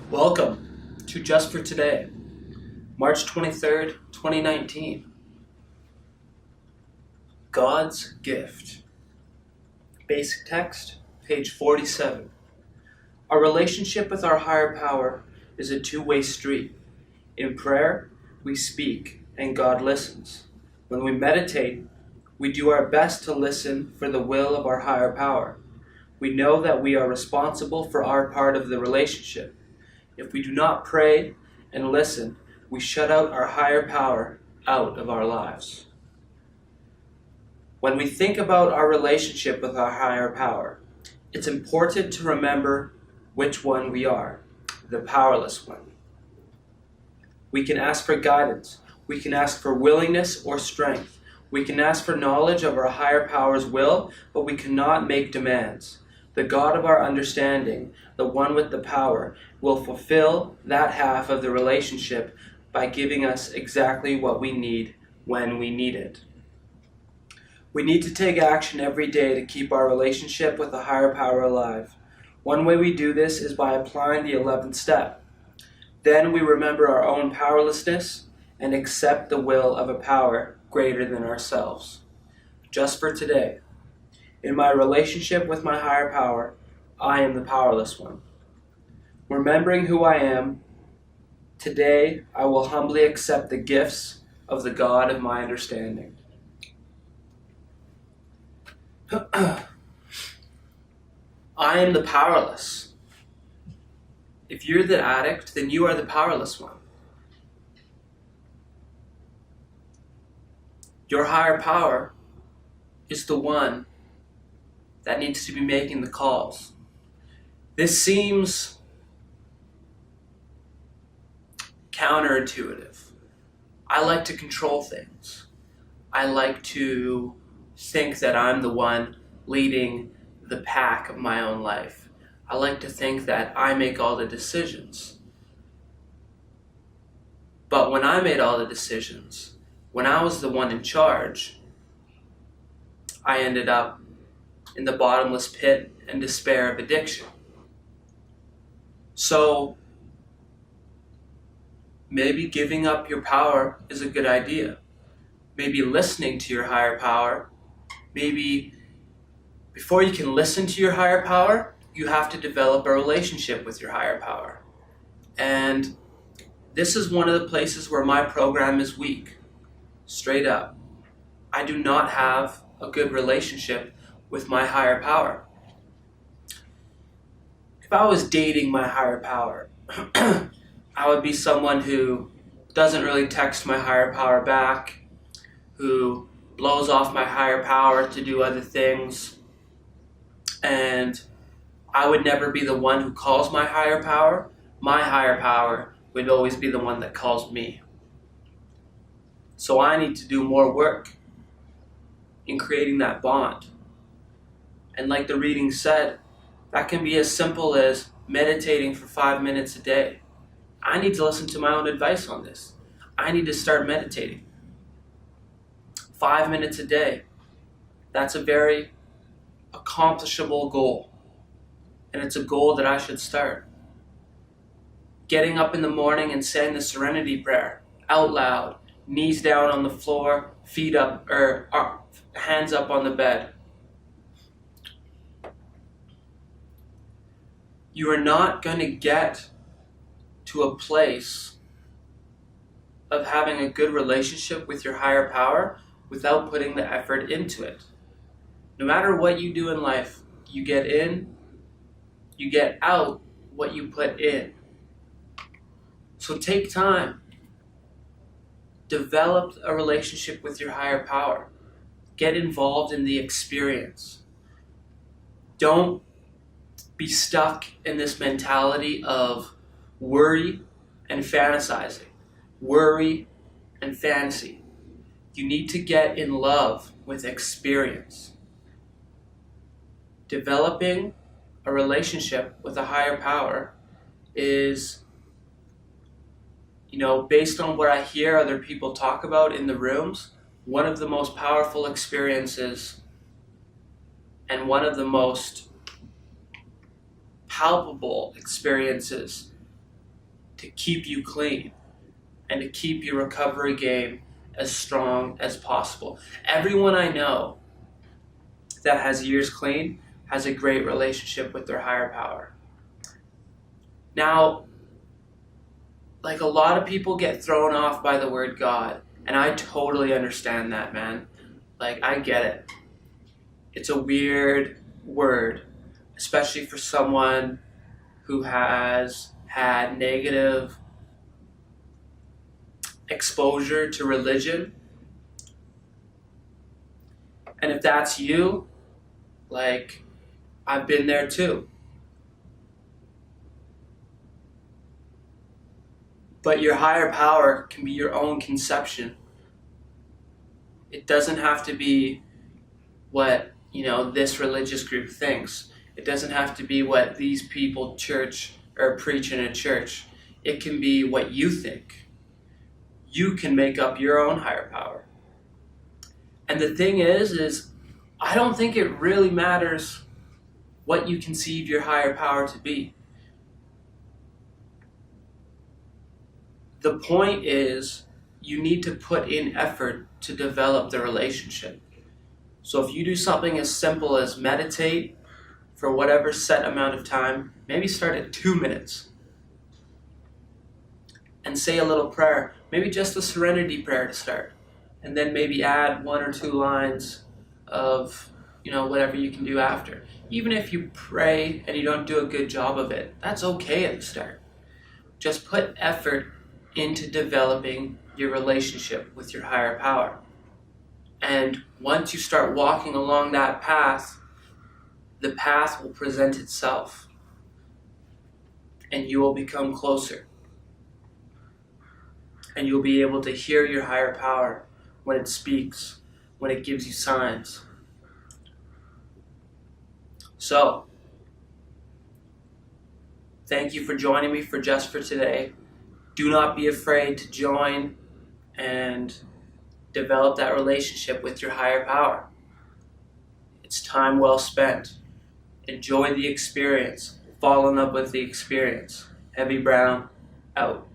Welcome to Just for Today, March 23rd, 2019. God's Gift. Basic text, page 47. Our relationship with our higher power is a two-way street. In prayer, we speak and God listens. When we meditate, we do our best to listen for the will of our higher power. We know that we are responsible for our part of the relationship. If we do not pray and listen, we shut out our higher power out of our lives. When we think about our relationship with our higher power, it's important to remember which one we are, the powerless one. We can ask for guidance. We can ask for willingness or strength. We can ask for knowledge of our higher power's will, but we cannot make demands. The God of our understanding, the one with the power, will fulfill that half of the relationship by giving us exactly what we need when we need it. We need to take action every day to keep our relationship with the higher power alive. One way we do this is by applying the 11th step. Then we remember our own powerlessness and accept the will of a power greater than ourselves. Just for today. In my relationship with my higher power, I am the powerless one. Remembering who I am, today I will humbly accept the gifts of the God of my understanding. I am the powerless. If you're the addict, then you are the powerless one. Your higher power is the one that needs to be making the calls. This seems counterintuitive. I like to control things. I like to think that I'm the one leading the pack of my own life. I like to think that I make all the decisions. But when I made all the decisions, when I was the one in charge, I ended up in the bottomless pit and despair of addiction. So maybe giving up your power is a good idea. Maybe listening to your higher power. Maybe before you can listen to your higher power, you have to develop a relationship with your higher power. And this is one of the places where my program is weak. Straight up. I do not have a good relationship with my higher power. If I was dating my higher power, I would be someone who doesn't really text my higher power back, who blows off my higher power to do other things, and I would never be the one who calls my higher power. My higher power would always be the one that calls me. So I need to do more work in creating that bond. And like the reading said, that can be as simple as meditating for 5 minutes a day. I need to listen to my own advice on this. I need to start meditating. 5 minutes a day. That's a very accomplishable goal. And it's a goal that I should start. Getting up in the morning and saying the Serenity Prayer out loud, knees down on the floor, feet up, or hands up on the bed. You are not going to get to a place of having a good relationship with your higher power without putting the effort into it. No matter what you do in life, you get in, you get out what you put in. So take time. Develop a relationship with your higher power. Get involved in the experience. Don't be stuck in this mentality of worry and fantasizing. Worry and fantasy. You need to get in love with experience. Developing a relationship with a higher power is, based on what I hear other people talk about in the rooms, one of the most powerful experiences and one of the most palpable experiences to keep you clean and to keep your recovery game as strong as possible. Everyone I know that has years clean has a great relationship with their higher power. Now, like, a lot of people get thrown off by the word God, and I totally understand that, man. Like, I get it. It's a weird word, especially for someone who has had negative exposure to religion. And if that's you, like, I've been there too. But your higher power can be your own conception. It doesn't have to be what, this religious group thinks. It doesn't have to be what these people preach in a church. It can be what you think. You can make up your own higher power. And the thing is I don't think it really matters what you conceive your higher power to be. The point is, you need to put in effort to develop the relationship. So if you do something as simple as meditate for whatever set amount of time, maybe start at 2 minutes and say a little prayer, maybe just a serenity prayer to start, and then maybe add 1 or 2 lines of whatever you can do after. Even if you pray and you don't do a good job of it, that's okay at the start. Just put effort into developing your relationship with your higher power. And once you start walking along that path, the path will present itself and you will become closer. And you'll be able to hear your higher power when it speaks, when it gives you signs. So, thank you for joining me for Just for Today. Do not be afraid to join and develop that relationship with your higher power. It's time well spent. Enjoy the experience. Fall in love with the experience. Heavy Brown, out.